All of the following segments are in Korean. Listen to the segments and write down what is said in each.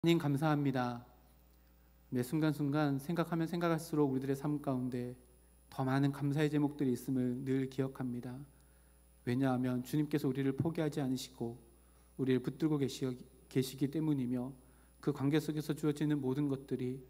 하나님 감사합니다. 매 순간순간 생각하면 생각할수록 우리들의 삶 가운데 더 많은 감사의 제목들이 있음을 늘 기억합니다. 왜냐하면 주님께서 우리를 포기하지 않으시고 우리를 붙들고 계시기 때문이며, 그 관계 속에서 주어지는 모든 것들이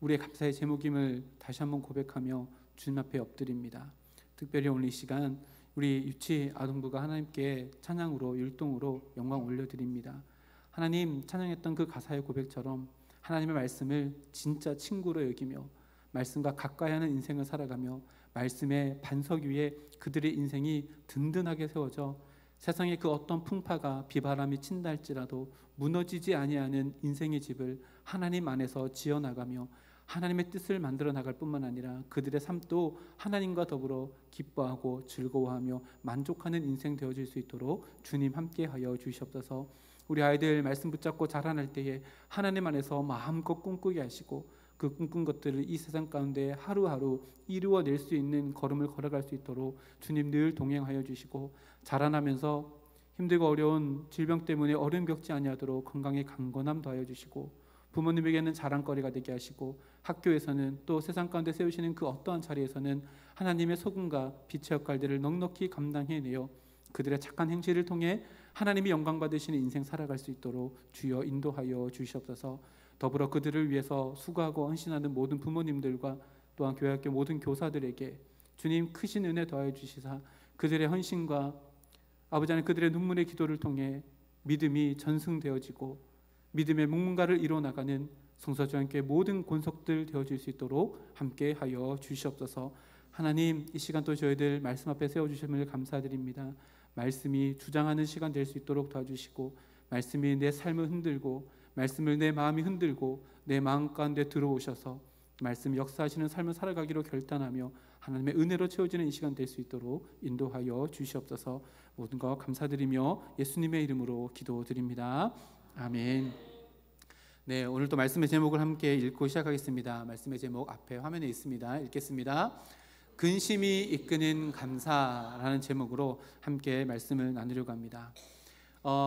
우리의 감사의 제목임을 다시 한번 고백하며 주님 앞에 엎드립니다. 특별히 오늘 이 시간 우리 유치 아동부가 하나님께 찬양으로 율동으로 영광 올려드립니다. 하나님, 찬양했던 그 가사의 고백처럼 하나님의 말씀을 진짜 친구로 여기며 말씀과 가까이 하는 인생을 살아가며 말씀의 반석 위에 그들의 인생이 든든하게 세워져 세상의 그 어떤 풍파가 비바람이 친다 할지라도 무너지지 아니하는 인생의 집을 하나님 안에서 지어나가며 하나님의 뜻을 만들어 나갈 뿐만 아니라 그들의 삶도 하나님과 더불어 기뻐하고 즐거워하며 만족하는 인생 되어질 수 있도록 주님 함께하여 주시옵소서. 우리 아이들 말씀 붙잡고 자라날 때에 하나님 안에서 마음껏 꿈꾸게 하시고 그 꿈꾼 것들을 이 세상 가운데 하루하루 이루어낼 수 있는 걸음을 걸어갈 수 있도록 주님 늘 동행하여 주시고, 자라나면서 힘들고 어려운 질병 때문에 어려움 겪지 아니하도록 건강에 강건함 더하여 주시고, 부모님에게는 자랑거리가 되게 하시고, 학교에서는 또 세상 가운데 세우시는 그 어떠한 자리에서는 하나님의 소금과 빛의 역할들을 넉넉히 감당해내어 그들의 착한 행실을 통해 하나님이 영광 받으시는 인생 살아갈 수 있도록 주여 인도하여 주시옵소서. 더불어 그들을 위해서 수고하고 헌신하는 모든 부모님들과 또한 교회학교 모든 교사들에게 주님 크신 은혜 더하여 주시사 그들의 헌신과 아버지 하나님 그들의 눈물의 기도를 통해 믿음이 전승되어지고 믿음의 묵문가를 이뤄나가는 성서주한교회 모든 권속들 되어질 수 있도록 함께하여 주시옵소서. 하나님, 이 시간 또 저희들 말씀 앞에 세워주심을 감사드립니다. 말씀이 주장하는 시간 될 수 있도록 도와주시고, 말씀이 내 삶을 흔들고 말씀을 내 마음이 흔들고 내 마음 가운데 들어오셔서 말씀 역사하시는 삶을 살아가기로 결단하며 하나님의 은혜로 채워지는 이 시간 될 수 있도록 인도하여 주시옵소서. 모든 것 감사드리며 예수님의 이름으로 기도드립니다. 아멘. 네, 오늘도 말씀의 제목을 함께 읽고 시작하겠습니다. 말씀의 제목 앞에 화면에 있습니다. 읽겠습니다. 근심이 이끄는 감사라는 제목으로 함께 말씀을 나누려고 합니다.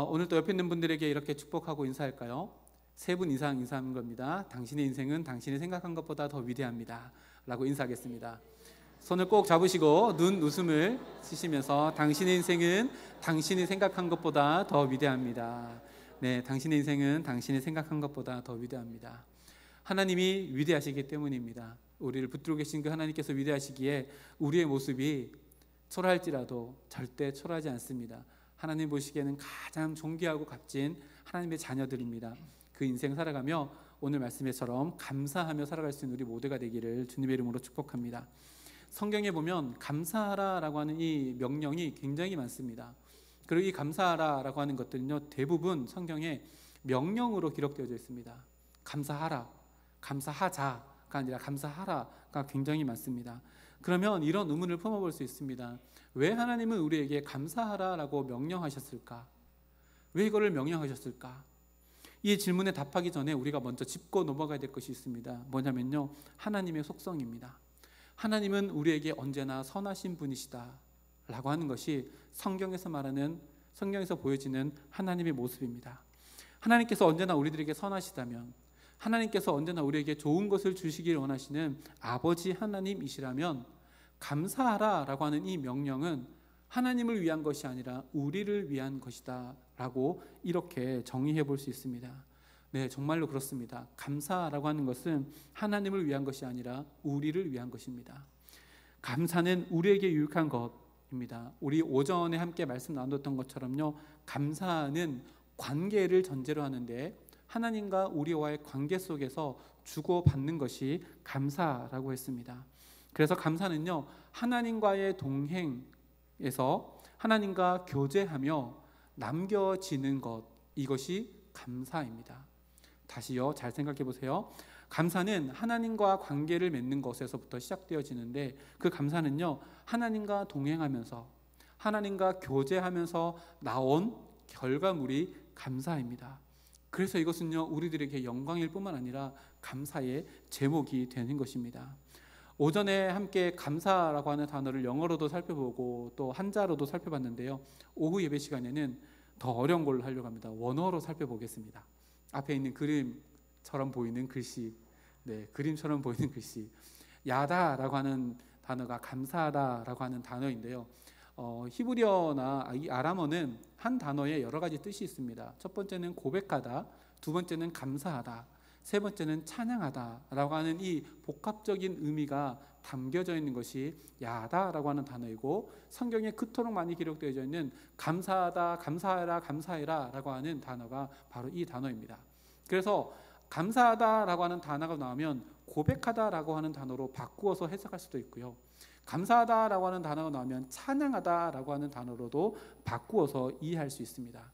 오늘 또 옆에 있는 분들에게 이렇게 축복하고 인사할까요? 세 분 이상 인사하는 겁니다. 당신의 인생은 당신이 생각한 것보다 더 위대합니다 라고 인사하겠습니다. 손을 꼭 잡으시고 눈 웃음을 쓰시면서 당신의 인생은 당신이 생각한 것보다 더 위대합니다. 네, 당신의 인생은 당신이 생각한 것보다 더 위대합니다. 하나님이 위대하시기 때문입니다. 우리를 붙들고 계신 그 하나님께서 위대하시기에 우리의 모습이 초라할지라도 절대 초라하지 않습니다. 하나님 보시기에는 가장 존귀하고 값진 하나님의 자녀들입니다. 그 인생 살아가며 오늘 말씀에처럼 감사하며 살아갈 수 있는 우리 모두가 되기를 주님의 이름으로 축복합니다. 성경에 보면 감사하라라고 하는 이 명령이 굉장히 많습니다. 그리고 이 감사하라라고 하는 것들은요, 대부분 성경에 명령으로 기록되어져 있습니다. 감사하라, 감사하자가 아니라 감사하라가 굉장히 많습니다. 그러면 이런 의문을 품어볼 수 있습니다. 왜 하나님은 우리에게 감사하라라고 명령하셨을까? 왜 이거를 명령하셨을까? 이 질문에 답하기 전에 우리가 먼저 짚고 넘어가야 될 것이 있습니다. 뭐냐면요, 하나님의 속성입니다. 하나님은 우리에게 언제나 선하신 분이시다 라고 하는 것이 성경에서 말하는, 성경에서 보여지는 하나님의 모습입니다. 하나님께서 언제나 우리들에게 선하시다면, 하나님께서 언제나 우리에게 좋은 것을 주시기를 원하시는 아버지 하나님이시라면 감사하라 라고 하는 이 명령은 하나님을 위한 것이 아니라 우리를 위한 것이다 라고 이렇게 정의해 볼 수 있습니다. 네, 정말로 그렇습니다. 감사라고 하는 것은 하나님을 위한 것이 아니라 우리를 위한 것입니다. 감사는 우리에게 유익한 것입니다. 우리 오전에 함께 말씀 나눴던 것처럼요, 감사는 관계를 전제로 하는데 하나님과 우리와의 관계 속에서 주고받는 것이 감사라고 했습니다. 그래서 감사는요, 하나님과의 동행에서 하나님과 교제하며 남겨지는 것, 이것이 감사입니다. 다시요, 잘 생각해 보세요. 감사는 하나님과 관계를 맺는 것에서부터 시작되어지는데, 그 감사는요, 하나님과 동행하면서 하나님과 교제하면서 나온 결과물이 감사입니다. 그래서 이것은요, 우리들에게 영광일 뿐만 아니라 감사의 제목이 되는 것입니다. 오전에 함께 감사라고 하는 단어를 영어로도 살펴보고 또 한자로도 살펴봤는데요, 오후 예배 시간에는 더 어려운 걸로 하려고 합니다. 원어로 살펴보겠습니다. 앞에 있는 그림 그림처럼 보이는 글씨, 그림처럼 보이는 글씨. 야다라고 하는 단어가 감사하다라고 하는 단어인데요. 히브리어나 이 아람어는 한 단어에 여러 가지 뜻이 있습니다. 첫 번째는 고백하다, 두 번째는 감사하다, 세 번째는 찬양하다라고 하는 이 복합적인 의미가 담겨져 있는 것이 야다라고 하는 단어이고, 성경에 그토록 많이 기록되어져 있는 감사하다, 감사해라, 감사해라라고 하는 단어가 바로 이 단어입니다. 그래서 감사하다라고 하는 단어가 나오면 고백하다라고 하는 단어로 바꾸어서 해석할 수도 있고요, 감사하다라고 하는 단어가 나오면 찬양하다라고 하는 단어로도 바꾸어서 이해할 수 있습니다.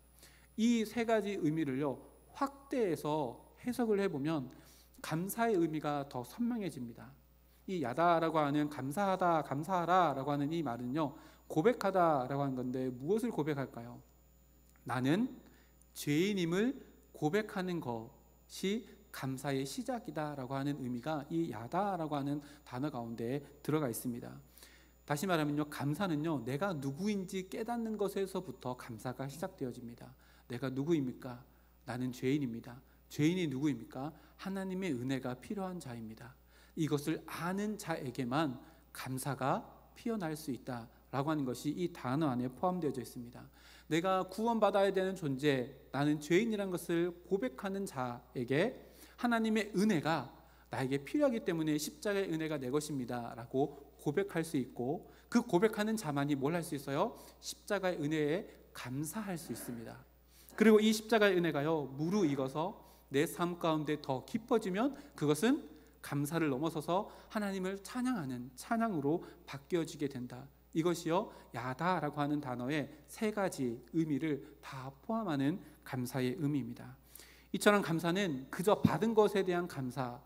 이 세 가지 의미를요 확대해서 해석을 해보면 감사의 의미가 더 선명해집니다. 이 야다라고 하는 감사하다, 감사하라라고 하는 이 말은요 고백하다라고 하는 건데, 무엇을 고백할까요? 나는 죄인임을 고백하는 것이 감사의 시작이다라고 하는 의미가 이 야다라고 하는 단어 가운데 들어가 있습니다. 다시 말하면요, 감사는요 내가 누구인지 깨닫는 것에서부터 감사가 시작되어집니다. 내가 누구입니까? 나는 죄인입니다. 죄인이 누구입니까? 하나님의 은혜가 필요한 자입니다. 이것을 아는 자에게만 감사가 피어날 수 있다라고 하는 것이 이 단어 안에 포함되어져 있습니다. 내가 구원받아야 되는 존재, 나는 죄인이라는 것을 고백하는 자에게 하나님의 은혜가 나에게 필요하기 때문에 십자가의 은혜가 내 것입니다 라고 고백할 수 있고, 그 고백하는 자만이 뭘 할 수 있어요? 십자가의 은혜에 감사할 수 있습니다. 그리고 이 십자가의 은혜가요 무르익어서 내 삶 가운데 더 깊어지면 그것은 감사를 넘어서서 하나님을 찬양하는 찬양으로 바뀌어지게 된다. 이것이요 야다라고 하는 단어의 세 가지 의미를 다 포함하는 감사의 의미입니다. 이처럼 감사는 그저 받은 것에 대한 감사를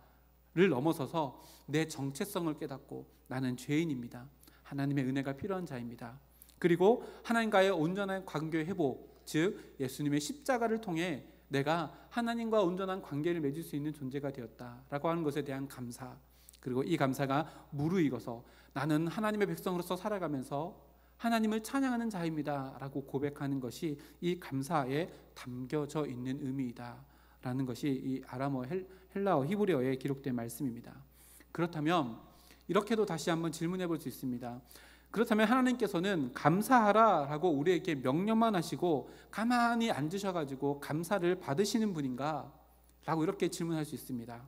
넘어서서 내 정체성을 깨닫고 나는 죄인입니다. 하나님의 은혜가 필요한 자입니다. 그리고 하나님과의 온전한 관계 회복, 즉 예수님의 십자가를 통해 내가 하나님과 온전한 관계를 맺을 수 있는 존재가 되었다라고 하는 것에 대한 감사, 그리고 이 감사가 무르익어서 나는 하나님의 백성으로서 살아가면서 하나님을 찬양하는 자입니다 라고 고백하는 것이 이 감사에 담겨져 있는 의미이다 라는 것이 이 아람어, 헬라어, 히브리어에 기록된 말씀입니다. 그렇다면 이렇게도 다시 한번 질문해 볼 수 있습니다. 그렇다면 하나님께서는 감사하라 라고 우리에게 명령만 하시고 가만히 앉으셔가지고 감사를 받으시는 분인가? 라고 이렇게 질문할 수 있습니다.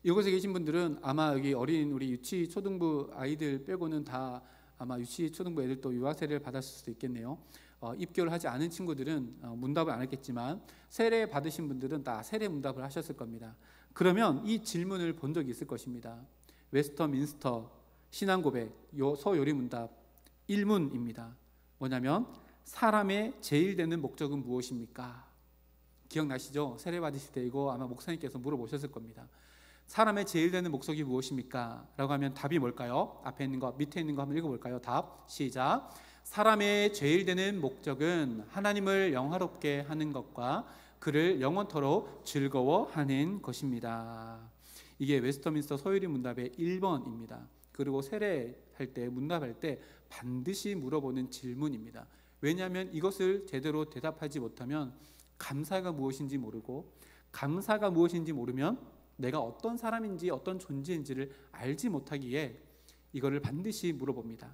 이곳에 계신 분들은 아마 여기 어린 우리 유치 초등부 아이들 빼고는 다 아마 유치 초등부 애들도 유아 세례를 받았을 수도 있겠네요. 입교를 하지 않은 친구들은 문답을 안 했겠지만 세례 받으신 분들은 다 세례 문답을 하셨을 겁니다. 그러면 이 질문을 본 적이 있을 것입니다. 웨스터민스터 신앙고백 서요리문답 1문입니다. 뭐냐면 사람의 제일 되는 목적은 무엇입니까? 기억나시죠? 세례 받으실 때 이거 아마 목사님께서 물어보셨을 겁니다. 사람의 제일 되는 목적이 무엇입니까? 라고 하면 답이 뭘까요? 앞에 있는 거, 밑에 있는 거 한번 읽어볼까요? 답 시작. 사람의 제일 되는 목적은 하나님을 영화롭게 하는 것과 그를 영원토록 즐거워하는 것입니다. 이게 웨스터민스터 서유리 문답의 1번입니다. 그리고 세례할 때 문답할 때 반드시 물어보는 질문입니다. 왜냐하면 이것을 제대로 대답하지 못하면 감사가 무엇인지 모르고, 감사가 무엇인지 모르면 내가 어떤 사람인지 어떤 존재인지를 알지 못하기에 이거를 반드시 물어봅니다.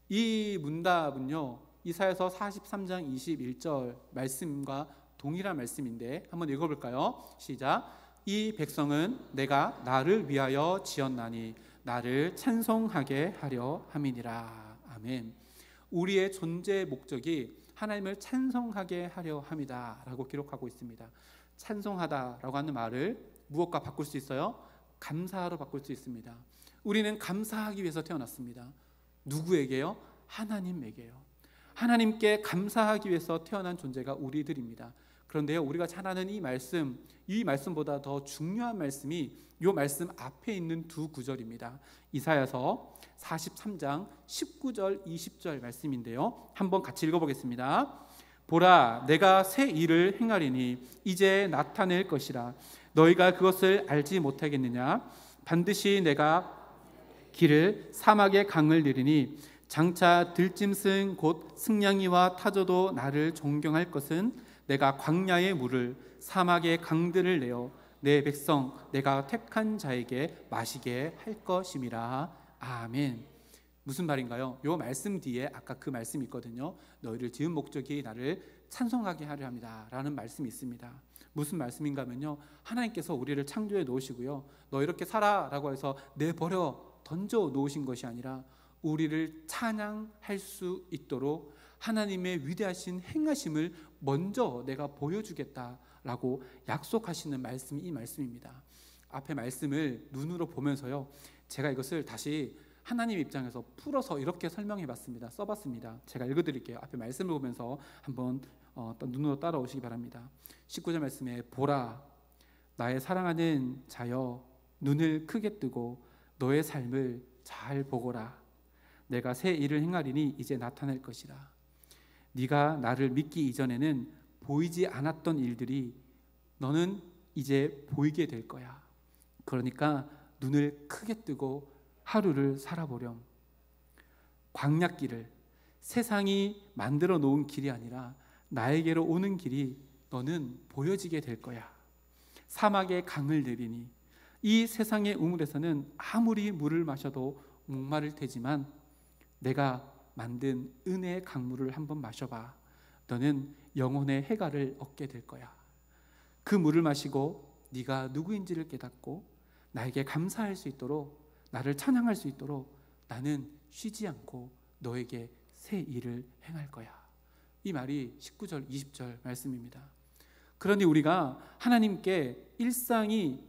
이 문답은요 이사야서 43장 21절 말씀과 동일한 말씀인데 한번 읽어볼까요? 시작. 이 백성은 내가 나를 위하여 지었나니 나를 찬송하게 하려 함이니라. 아멘. 우리의 존재의 목적이 하나님을 찬송하게 하려 함이다 라고 기록하고 있습니다. 찬송하다라고 하는 말을 무엇과 바꿀 수 있어요? 감사로 바꿀 수 있습니다. 우리는 감사하기 위해서 태어났습니다. 누구에게요? 하나님에게요. 하나님께 감사하기 위해서 태어난 존재가 우리들입니다. 그런데요 우리가 잘 아는 이 말씀보다 더 중요한 말씀이 이 말씀 앞에 있는 두 구절입니다. 이사야서 43장 19절 20절 말씀인데요 한번 같이 읽어보겠습니다. 보라 내가 새 일을 행하리니 이제 나타낼 것이라 너희가 그것을 알지 못하겠느냐? 반드시 내가 길을 사막의 강을 내리니 장차 들짐승 곧 승냥이와 타조도 나를 존경할 것은 내가 광야의 물을 사막의 강들을 내어 내 백성 내가 택한 자에게 마시게 할 것임이라. 아멘. 무슨 말인가요? 요 말씀 뒤에 아까 그 말씀이 있거든요. 너희를 지은 목적이 나를 찬송하게 하려 합니다 라는 말씀이 있습니다. 무슨 말씀인가 하면요, 하나님께서 우리를 창조해 놓으시고요, 너 이렇게 살아 라고 해서 내버려 던져 놓으신 것이 아니라 우리를 찬양할 수 있도록 하나님의 위대하신 행하심을 먼저 내가 보여주겠다라고 약속하시는 말씀이 이 말씀입니다. 앞에 말씀을 눈으로 보면서요, 제가 이것을 다시 하나님 입장에서 풀어서 이렇게 설명해 봤습니다. 써봤습니다. 제가 읽어드릴게요. 앞에 말씀을 보면서 한번 눈으로 따라오시기 바랍니다. 19절 말씀에 보라 나의 사랑하는 자여 눈을 크게 뜨고 너의 삶을 잘 보거라. 내가 새 일을 행하리니 이제 나타날 것이라. 네가 나를 믿기 이전에는 보이지 않았던 일들이 너는 이제 보이게 될 거야. 그러니까 눈을 크게 뜨고 하루를 살아보렴. 광야길을, 세상이 만들어 놓은 길이 아니라 나에게로 오는 길이 너는 보여지게 될 거야. 사막의 강을 내리니 이 세상의 우물에서는 아무리 물을 마셔도 목마를 테지만 내가 만든 은혜의 강물을 한번 마셔봐. 너는 영혼의 해갈을 얻게 될 거야. 그 물을 마시고 네가 누구인지를 깨닫고 나에게 감사할 수 있도록, 나를 찬양할 수 있도록 나는 쉬지 않고 너에게 새 일을 행할 거야. 이 말이 19절 20절 말씀입니다. 그러니 우리가 하나님께 일상이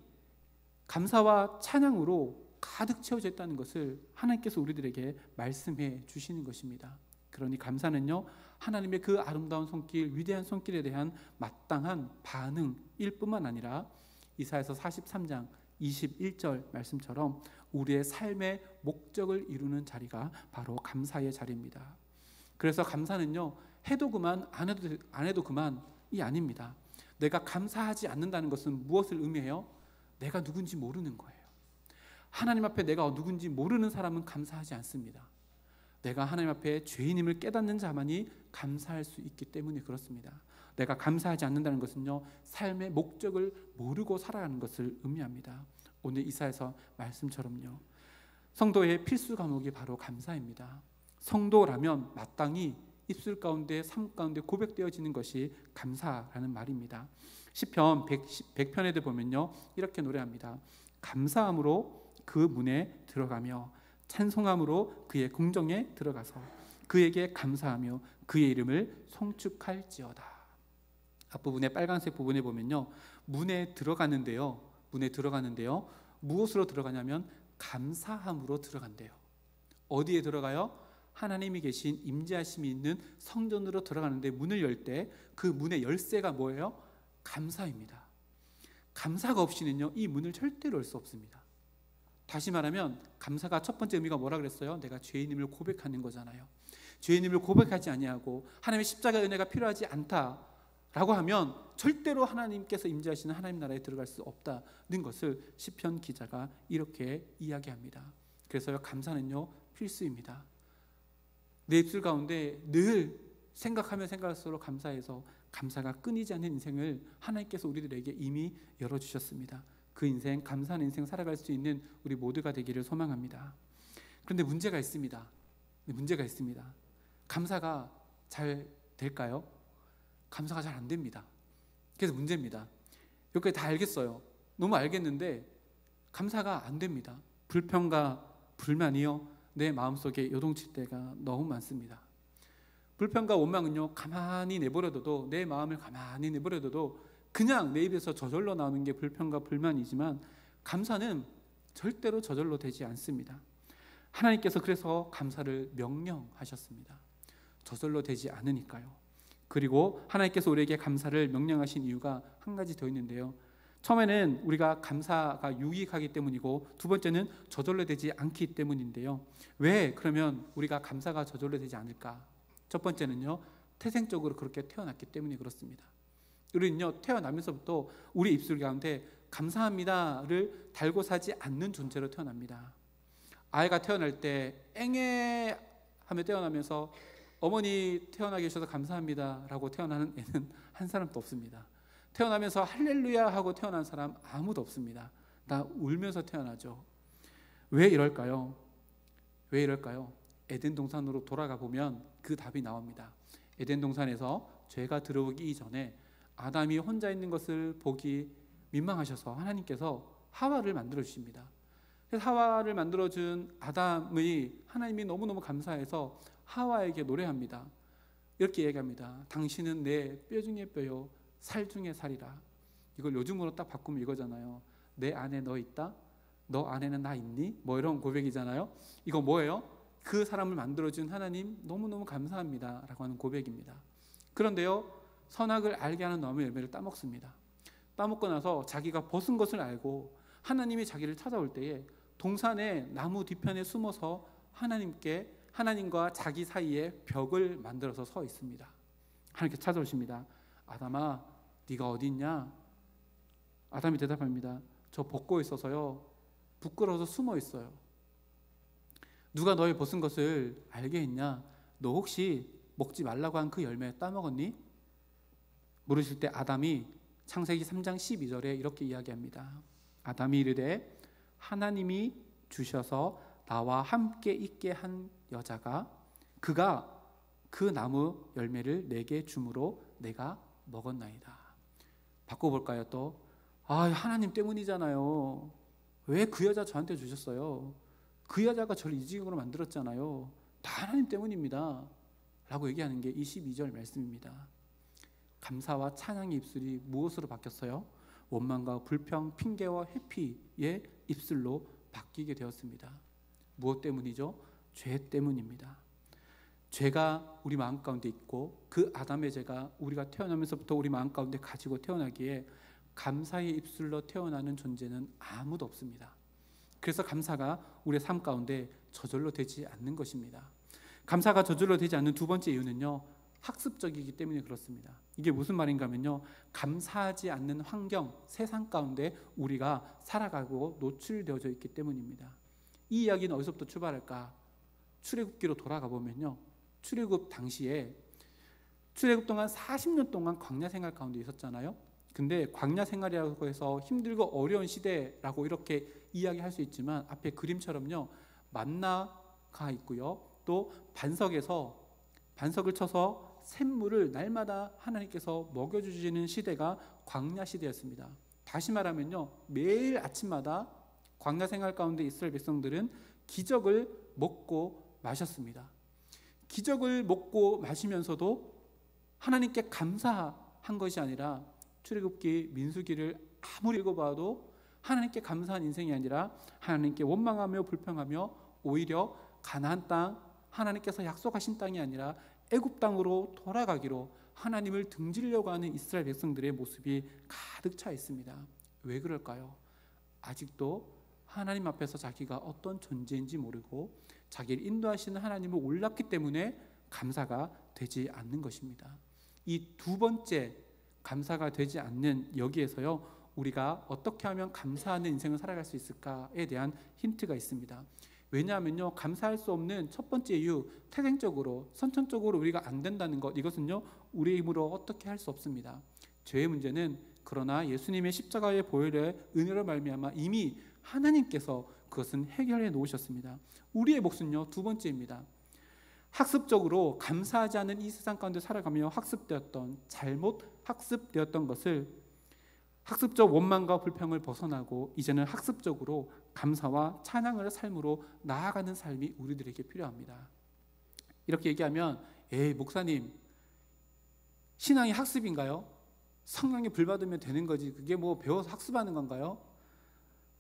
감사와 찬양으로 가득 채워져 있다는 것을 하나님께서 우리들에게 말씀해 주시는 것입니다. 그러니 감사는요, 하나님의 그 아름다운 손길, 위대한 손길에 대한 마땅한 반응일 뿐만 아니라 이사야서 43장 21절 말씀처럼 우리의 삶의 목적을 이루는 자리가 바로 감사의 자리입니다. 그래서 감사는요, 해도 그만 안 해도 그만이 아닙니다. 내가 감사하지 않는다는 것은 무엇을 의미해요? 내가 누군지 모르는 거예요. 하나님 앞에 내가 누군지 모르는 사람은 감사하지 않습니다. 내가 하나님 앞에 죄인임을 깨닫는 자만이 감사할 수 있기 때문에 그렇습니다. 내가 감사하지 않는다는 것은요, 삶의 목적을 모르고 살아가는 것을 의미합니다. 오늘 이사야서 말씀처럼요, 성도의 필수 과목이 바로 감사입니다. 성도라면 마땅히 입술 가운데, 삶 가운데 고백되어지는 것이 감사라는 말입니다. 시편 100편에도 보면요, 이렇게 노래합니다. 감사함으로 그 문에 들어가며 찬송함으로 그의 궁정에 들어가서 그에게 감사하며 그의 이름을 송축할지어다. 앞부분에 빨간색 부분에 보면요, 문에 들어가는데요, 무엇으로 들어가냐면 감사함으로 들어간대요. 어디에 들어가요? 하나님이 계신 임재하심이 있는 성전으로 들어가는데 문을 열 때 그 문의 열쇠가 뭐예요? 감사입니다. 감사가 없이는요, 이 문을 절대로 열 수 없습니다. 다시 말하면 감사가 첫 번째 의미가 뭐라 그랬어요? 내가 죄인임을 고백하는 거잖아요. 죄인임을 고백하지 아니하고 하나님의 십자가 은혜가 필요하지 않다라고 하면 절대로 하나님께서 임재하시는 하나님 나라에 들어갈 수 없다는 것을 시편 기자가 이렇게 이야기합니다. 그래서요, 감사는요 필수입니다. 내 입술 가운데 늘 생각하면 생각할수록 감사해서 감사가 끊이지 않는 인생을 하나님께서 우리들에게 이미 열어주셨습니다. 그 인생, 감사하는 인생 살아갈 수 있는 우리 모두가 되기를 소망합니다. 그런데 문제가 있습니다. 감사가 잘 될까요? 감사가 잘 안 됩니다. 그래서 문제입니다. 여기까지 다 알겠어요. 너무 알겠는데 감사가 안 됩니다. 불평과 불만이요, 내 마음속에 요동칠 때가 너무 많습니다. 불평과 원망은요, 가만히 내버려둬도, 내 마음을 가만히 내버려둬도 그냥 내 입에서 저절로 나오는 게 불평과 불만이지만 감사는 절대로 저절로 되지 않습니다. 하나님께서 그래서 감사를 명령하셨습니다. 저절로 되지 않으니까요. 그리고 하나님께서 우리에게 감사를 명령하신 이유가 한 가지 더 있는데요, 처음에는 우리가 감사가 유익하기 때문이고, 두 번째는 저절로 되지 않기 때문인데요. 왜 그러면 우리가 감사가 저절로 되지 않을까? 첫 번째는요, 태생적으로 그렇게 태어났기 때문에 그렇습니다. 우리는요, 태어나면서부터 우리 입술 가운데 감사합니다를 달고 사지 않는 존재로 태어납니다. 아이가 태어날 때 앵애 하며 태어나면서 어머니 태어나 계셔서 감사합니다라고 태어나는 애는 한 사람도 없습니다. 태어나면서 할렐루야 하고 태어난 사람 아무도 없습니다. 다 울면서 태어나죠. 왜 이럴까요? 왜 이럴까요? 에덴 동산으로 돌아가 보면 그 답이 나옵니다. 에덴 동산에서 죄가 들어오기 이전에 아담이 혼자 있는 것을 보기 민망하셔서 하나님께서 하와를 만들어 주십니다. 그래서 하와를 만들어 준 아담의 하나님이 너무너무 감사해서 하와에게 노래합니다. 이렇게 얘기합니다. 당신은 내 뼈 중에 뼈요 살 중에 살이라. 이걸 요즘으로 딱 바꾸면 이거잖아요. 내 안에 너 있다? 너 안에는 나 있니? 뭐 이런 고백이잖아요. 이거 뭐예요? 그 사람을 만들어준 하나님 너무너무 감사합니다 라고 하는 고백입니다. 그런데요, 선악을 알게 하는 나무 열매를 따먹습니다. 따먹고 나서 자기가 벗은 것을 알고 하나님이 자기를 찾아올 때에 동산의 나무 뒤편에 숨어서 하나님과 자기 사이에 벽을 만들어서 서 있습니다. 하나님께 찾아오십니다. 아담아, 네가 어디 있냐? 아담이 대답합니다. 저 벗고 있어서요, 부끄러워서 숨어 있어요. 누가 너의 벗은 것을 알게 했냐? 너 혹시 먹지 말라고 한 그 열매 따먹었니? 물으실 때 아담이 창세기 3장 12절에 이렇게 이야기합니다. 아담이 이르되 하나님이 주셔서 나와 함께 있게 한 여자가 그가 그 나무 열매를 내게 주므로 내가 먹었나이다. 바꿔볼까요? 또 하나님 때문이잖아요. 왜 그 여자 저한테 주셨어요? 그 여자가 저를 이 지경으로 만들었잖아요. 다 하나님 때문입니다 라고 얘기하는 게 이 12절 말씀입니다. 감사와 찬양의 입술이 무엇으로 바뀌었어요? 원망과 불평, 핑계와 회피의 입술로 바뀌게 되었습니다. 무엇 때문이죠? 죄 때문입니다. 죄가 우리 마음 가운데 있고 그 아담의 죄가 우리가 태어나면서부터 우리 마음 가운데 가지고 태어나기에 감사의 입술로 태어나는 존재는 아무도 없습니다. 그래서 감사가 우리의 삶 가운데 저절로 되지 않는 것입니다. 감사가 저절로 되지 않는 두 번째 이유는요, 학습적이기 때문에 그렇습니다. 이게 무슨 말인가 하면요, 감사하지 않는 환경, 세상 가운데 우리가 살아가고 노출되어져 있기 때문입니다. 이 이야기는 어디서부터 출발할까? 출애굽기로 돌아가 보면요, 출애굽 당시에 출애굽 동안 40년 동안 광야 생활 가운데 있었잖아요. 근데 광야 생활이라고 해서 힘들고 어려운 시대라고 이렇게 이야기할 수 있지만 앞에 그림처럼요, 만나가 있고요, 또 반석을 쳐서 샘물을 날마다 하나님께서 먹여주시는 시대가 광야 시대였습니다. 다시 말하면요, 매일 아침마다 광야 생활 가운데 이스라엘 백성들은 기적을 먹고 마셨습니다. 기적을 먹고 마시면서도 하나님께 감사한 것이 아니라 출애굽기, 민수기를 아무리 읽어봐도 하나님께 감사한 인생이 아니라 하나님께 원망하며 불평하며 오히려 가나안 땅, 하나님께서 약속하신 땅이 아니라 애굽 땅으로 돌아가기로 하나님을 등지려고 하는 이스라엘 백성들의 모습이 가득 차 있습니다. 왜 그럴까요? 아직도 하나님 앞에서 자기가 어떤 존재인지 모르고 자기를 인도하시는 하나님을 몰랐기 때문에 감사가 되지 않는 것입니다. 이 두 번째 감사가 되지 않는 여기에서요, 우리가 어떻게 하면 감사하는 인생을 살아갈 수 있을까에 대한 힌트가 있습니다. 왜냐하면요, 감사할 수 없는 첫 번째 이유, 태생적으로 선천적으로 우리가 안 된다는 것, 이것은요 우리의 힘으로 어떻게 할 수 없습니다. 죄의 문제는 그러나 예수님의 십자가의 보혈의 은혜로 말미암아 이미 하나님께서 그것은 해결해 놓으셨습니다. 우리의 몫은요 두 번째입니다. 학습적으로 감사하지 않은 이 세상 가운데 살아가며 잘못 학습되었던 것을 학습적 원망과 불평을 벗어나고 이제는 학습적으로 감사와 찬양을 삶으로 나아가는 삶이 우리들에게 필요합니다. 이렇게 얘기하면 목사님, 신앙이 학습인가요? 성령에 불받으면 되는 거지 그게 뭐 배워서 학습하는 건가요?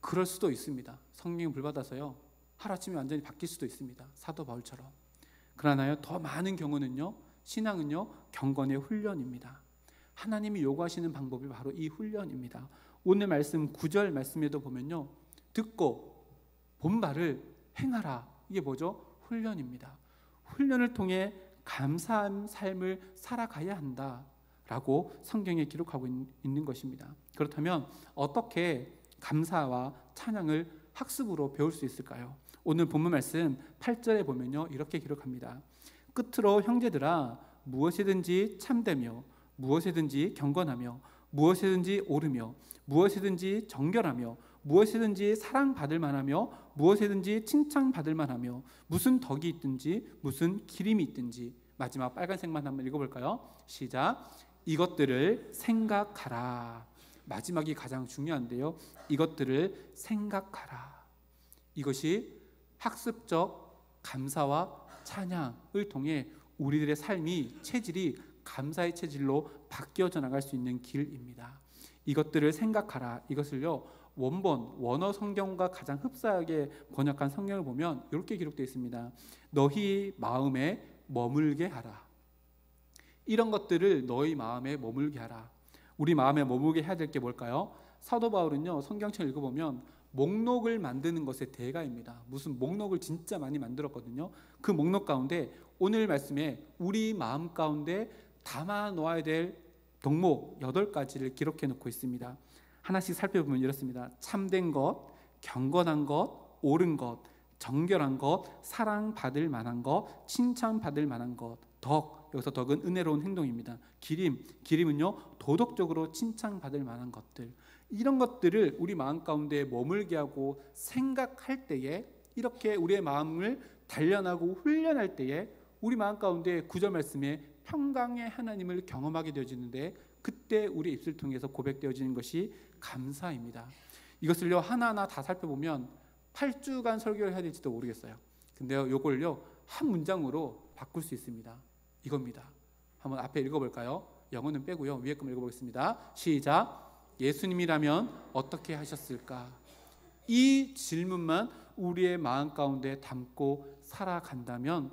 그럴 수도 있습니다. 성령에 불받아서요 하루아침에 완전히 바뀔 수도 있습니다. 사도 바울처럼. 그러나요, 더 많은 경우는요, 신앙은요 경건의 훈련입니다. 하나님이 요구하시는 방법이 바로 이 훈련입니다. 오늘 말씀 9절 말씀에도 보면요, 듣고 본 바를 행하라. 이게 뭐죠? 훈련입니다. 훈련을 통해 감사한 삶을 살아가야 한다라고 성경에 기록하고 있는 것입니다. 그렇다면 어떻게 감사와 찬양을 학습으로 배울 수 있을까요? 오늘 본문 말씀 8절에 보면요, 이렇게 기록합니다. 끝으로 형제들아, 무엇이든지 참되며 무엇이든지 경건하며 무엇이든지 옳으며 무엇이든지 정결하며 무엇이든지 사랑받을 만하며 무엇이든지 칭찬받을 만하며 무슨 덕이 있든지 무슨 기림이 있든지. 마지막 빨간색만 한번 읽어볼까요? 시작. 이것들을 생각하라. 마지막이 가장 중요한데요. 이것들을 생각하라. 이것이 학습적 감사와 찬양을 통해 우리들의 삶이 체질이 감사의 체질로 바뀌어져 나갈 수 있는 길입니다. 이것들을 생각하라. 이것을요, 원어 성경과 가장 흡사하게 번역한 성경을 보면 이렇게 기록되어 있습니다. 너희 마음에 머물게 하라. 이런 것들을 너희 마음에 머물게 하라. 우리 마음에 머물게 해야 될 게 뭘까요? 사도 바울은요, 성경책을 읽어보면 목록을 만드는 것의 대가입니다. 무슨 목록을 진짜 많이 만들었거든요. 그 목록 가운데 오늘 말씀에 우리 마음 가운데 담아 놓아야 될 덕목 8가지를 기록해 놓고 있습니다. 하나씩 살펴보면 이렇습니다. 참된 것, 경건한 것, 옳은 것, 정결한 것, 사랑받을 만한 것, 칭찬받을 만한 것. 덕, 여기서 덕은 은혜로운 행동입니다. 기림은요, 도덕적으로 칭찬받을 만한 것들. 이런 것들을 우리 마음 가운데 머물게 하고 생각할 때에, 이렇게 우리의 마음을 단련하고 훈련할 때에 우리 마음 가운데 9절 말씀에 평강의 하나님을 경험하게 되어지는데, 그때 우리 입술 통해서 고백되어지는 것이 감사입니다. 이것을요, 하나하나 다 살펴보면 8주간 설교를 해야 될지도 모르겠어요. 근데요, 이걸요 한 문장으로 바꿀 수 있습니다. 이겁니다. 한번 앞에 읽어볼까요? 영어는 빼고요, 위에 것만 읽어보겠습니다. 시작. 예수님이라면 어떻게 하셨을까? 이 질문만 우리의 마음 가운데 담고 살아간다면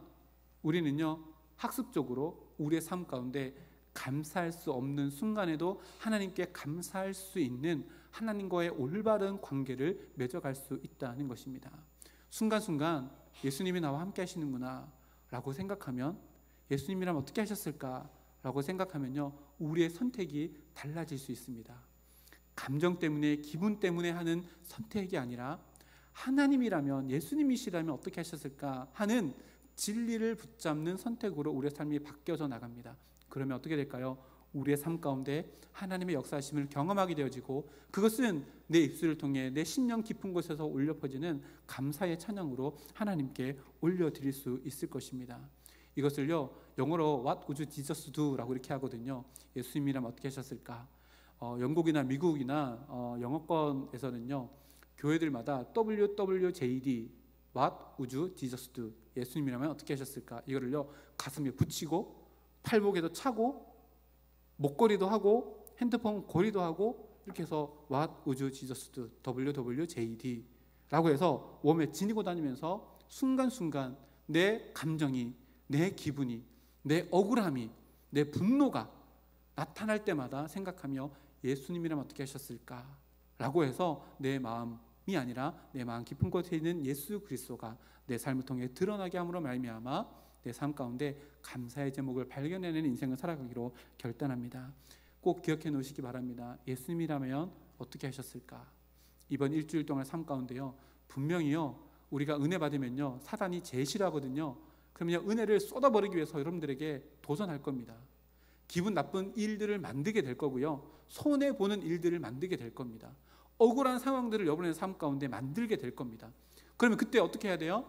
우리는요, 학습적으로 우리의 삶 가운데 감사할 수 없는 순간에도 하나님께 감사할 수 있는 하나님과의 올바른 관계를 맺어갈 수 있다는 것입니다. 순간순간 예수님이 나와 함께 하시는구나 라고 생각하면, 예수님이라면 어떻게 하셨을까 라고 생각하면요, 우리의 선택이 달라질 수 있습니다. 감정 때문에, 기분 때문에 하는 선택이 아니라 하나님이라면, 예수님이시라면 어떻게 하셨을까 하는 진리를 붙잡는 선택으로 우리의 삶이 바뀌어져 나갑니다. 그러면 어떻게 될까요? 우리의 삶 가운데 하나님의 역사하심을 경험하게 되어지고, 그것은 내 입술을 통해 내 심령 깊은 곳에서 울려 퍼지는 감사의 찬양으로 하나님께 올려드릴 수 있을 것입니다. 이것을요, 영어로 What would Jesus do? 라고 이렇게 하거든요. 예수님이라면 어떻게 하셨을까? 영국이나 미국이나 영어권에서는요, 교회들마다 WWJD, What would Jesus do? 예수님이라면 어떻게 하셨을까? 이거를요, 가슴에 붙이고 팔목에도 차고 목걸이도 하고 핸드폰 고리도 하고 이렇게 해서 What would Jesus do? WWJD 라고 해서 몸에 지니고 다니면서 순간순간 내 감정이, 내 기분이, 내 억울함이, 내 분노가 나타날 때마다 생각하며 예수님이라면 어떻게 하셨을까? 라고 해서 내 마음이 아니라 내 마음 깊은 곳에 있는 예수 그리스도가 내 삶을 통해 드러나게 함으로 말미암아 내 삶 가운데 감사의 제목을 발견해내는 인생을 살아가기로 결단합니다. 꼭 기억해 놓으시기 바랍니다. 예수님이라면 어떻게 하셨을까? 이번 일주일 동안 삶 가운데요, 분명히요, 우리가 은혜 받으면요, 사단이 제일 싫어하거든요. 그러면 은혜를 쏟아버리기 위해서 여러분들에게 도전할 겁니다. 기분 나쁜 일들을 만들게 될 거고요, 손해보는 일들을 만들게 될 겁니다. 억울한 상황들을 여러분의 삶 가운데 만들게 될 겁니다. 그러면 그때 어떻게 해야 돼요?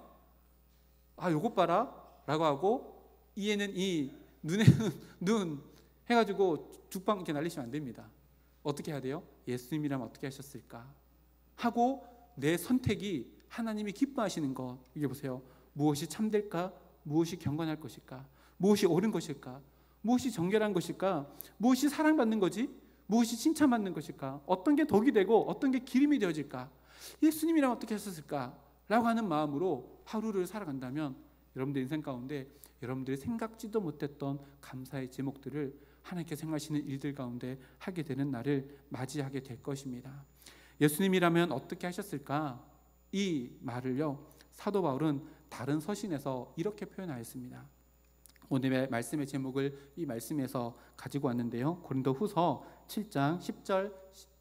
아, 요것 봐라 라고 하고, 이에는 이, 눈에는 눈 해가지고 죽방 이렇게 날리시면 안 됩니다. 어떻게 해야 돼요? 예수님이라면 어떻게 하셨을까 하고, 내 선택이 하나님이 기뻐하시는 것, 이게 보세요. 무엇이 참될까? 무엇이 경건할 것일까? 무엇이 옳은 것일까? 무엇이 정결한 것일까? 무엇이 사랑받는 거지? 무엇이 칭찬받는 것일까? 어떤 게 덕이 되고 어떤 게 기름이 되어질까? 예수님이라면 어떻게 하셨을까? 라고 하는 마음으로 하루를 살아간다면 여러분들 인생 가운데 여러분들이 생각지도 못했던 감사의 제목들을 하나님께서 행하시는 일들 가운데 하게 되는 날을 맞이하게 될 것입니다. 예수님이라면 어떻게 하셨을까? 이 말을요, 사도 바울은 다른 서신에서 이렇게 표현하였습니다. 오늘의 말씀의 제목을 이 말씀에서 가지고 왔는데요, 고린도후서 7장 10절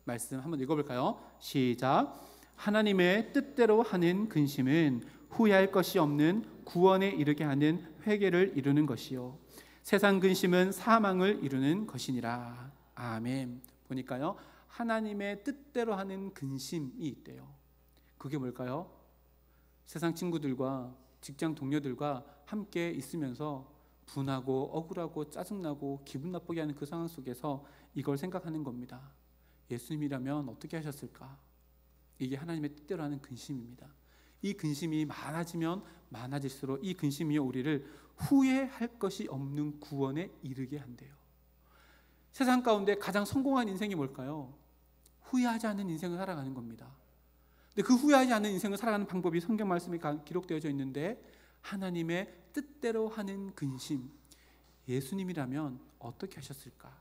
말씀 한번 읽어볼까요? 시작. 하나님의 뜻대로 하는 근심은 후회할 것이 없는 구원에 이르게 하는 회개를 이루는 것이요, 세상 근심은 사망을 이루는 것이니라. 아멘. 보니까요, 하나님의 뜻대로 하는 근심이 있대요. 그게 뭘까요? 세상 친구들과 직장 동료들과 함께 있으면서 분하고 억울하고 짜증나고 기분 나쁘게 하는 그 상황 속에서 이걸 생각하는 겁니다. 예수님이라면 어떻게 하셨을까? 이게 하나님의 뜻대로 하는 근심입니다. 이 근심이 많아지면 많아질수록 이 근심이 우리를 후회할 것이 없는 구원에 이르게 한대요. 세상 가운데 가장 성공한 인생이 뭘까요? 후회하지 않는 인생을 살아가는 겁니다. 근데 그 후회하지 않는 인생을 살아가는 방법이 성경 말씀에 기록되어져 있는데, 하나님의 뜻대로 하는 근심. 예수님이라면 어떻게 하셨을까?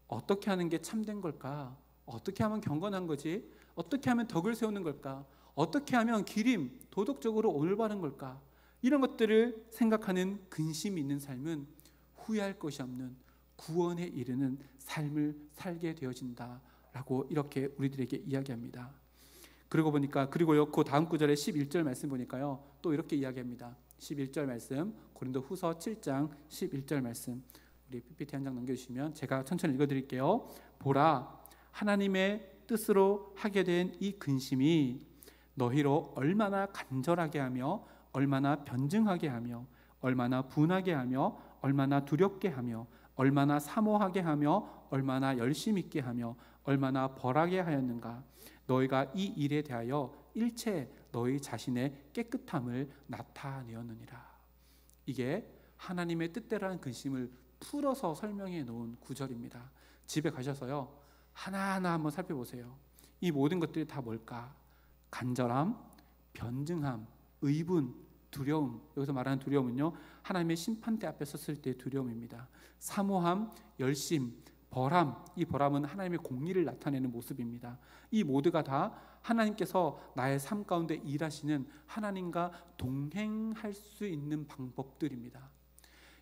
어떻게 하는 게 참된 걸까? 어떻게 하면 경건한 거지? 어떻게 하면 덕을 세우는 걸까? 어떻게 하면 기림, 도덕적으로 올바른 걸까? 이런 것들을 생각하는 근심이 있는 삶은 후회할 것이 없는 구원에 이르는 삶을 살게 되어진다라고 이렇게 우리들에게 이야기합니다. 그리고 보니까, 그리고요, 그 다음 구절에 11절 말씀 보니까요, 또 이렇게 이야기합니다. 11절 말씀, 고린도후서 7장 11절 말씀, 우리 PPT 한 장 넘겨주시면 제가 천천히 읽어드릴게요. 보라, 하나님의 뜻으로 하게 된 이 근심이 너희로 얼마나 간절하게 하며 얼마나 변증하게 하며 얼마나 분하게 하며 얼마나 두렵게 하며 얼마나 사모하게 하며 얼마나 열심 있게 하며 얼마나 벌하게 하였는가. 너희가 이 일에 대하여 일체 너희 자신의 깨끗함을 나타내었느니라. 이게 하나님의 뜻대로 한 근심을 풀어서 설명해 놓은 구절입니다. 집에 가셔서요, 하나하나 한번 살펴보세요. 이 모든 것들이 다 뭘까? 간절함, 변증함, 의분, 두려움. 여기서 말하는 두려움은요, 하나님의 심판대 앞에 섰을 때의 두려움입니다. 사모함, 열심, 벌함. 이 벌함은 하나님의 공의를 나타내는 모습입니다. 이 모두가 다 하나님께서 나의 삶 가운데 일하시는 하나님과 동행할 수 있는 방법들입니다.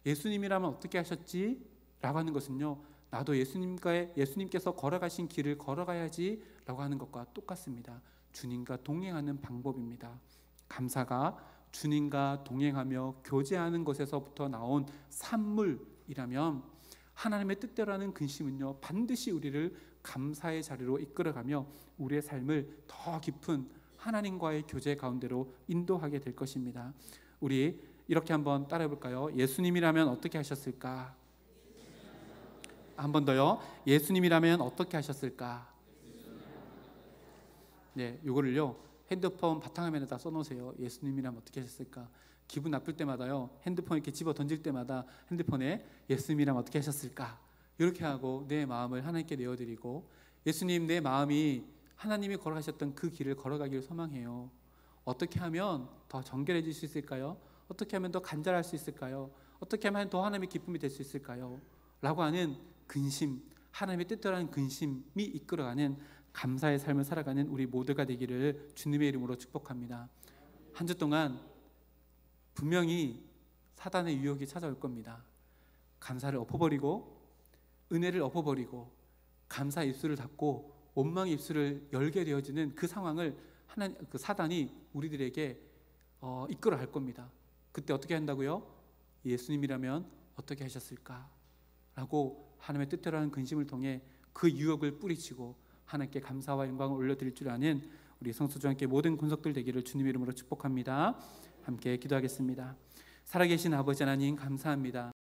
예수님이라면 어떻게 하셨지? 라고 하는 것은요, 나도 예수님께서 걸어가신 길을 걸어가야지 라고 하는 것과 똑같습니다. 주님과 동행하는 방법입니다. 감사가 주님과 동행하며 교제하는 것에서부터 나온 산물이라면, 하나님의 뜻대로 하는 근심은요, 반드시 우리를 감사의 자리로 이끌어가며 우리의 삶을 더 깊은 하나님과의 교제 가운데로 인도하게 될 것입니다. 우리 이렇게 한번 따라해 볼까요? 예수님이라면 어떻게 하셨을까? 한 번 더요. 예수님이라면 어떻게 하셨을까? 네, 이거를요, 핸드폰 바탕화면에다 써놓으세요. 예수님이라면 어떻게 하셨을까? 기분 나쁠 때마다요, 핸드폰 이렇게 집어 던질 때마다 핸드폰에 예수님이라면 어떻게 하셨을까? 이렇게 하고 내 마음을 하나님께 내어드리고, 예수님, 내 마음이 하나님이 걸어가셨던 그 길을 걸어가기를 소망해요. 어떻게 하면 더 정결해질 수 있을까요? 어떻게 하면 더 간절할 수 있을까요? 어떻게 하면 더 하나님의 기쁨이 될 수 있을까요? 라고 하는 근심, 하나님의 뜻대로 하는 근심이 이끌어가는 감사의 삶을 살아가는 우리 모두가 되기를 주님의 이름으로 축복합니다. 한 주 동안 분명히 사단의 유혹이 찾아올 겁니다. 감사를 엎어버리고 은혜를 엎어버리고 감사 입술을 닫고 원망의 입술을 열게 되어지는 그 상황을 그 사단이 우리들에게 이끌어 갈 겁니다. 그때 어떻게 한다고요? 예수님이라면 어떻게 하셨을까? 라고 하나님의 뜻대로 하는 근심을 통해 그 유혹을 뿌리치고 하나님께 감사와 영광을 올려드릴 줄 아는 우리 성수주 함께 모든 군속들 되기를 주님의 이름으로 축복합니다. 함께 기도하겠습니다. 살아계신 아버지 하나님, 감사합니다.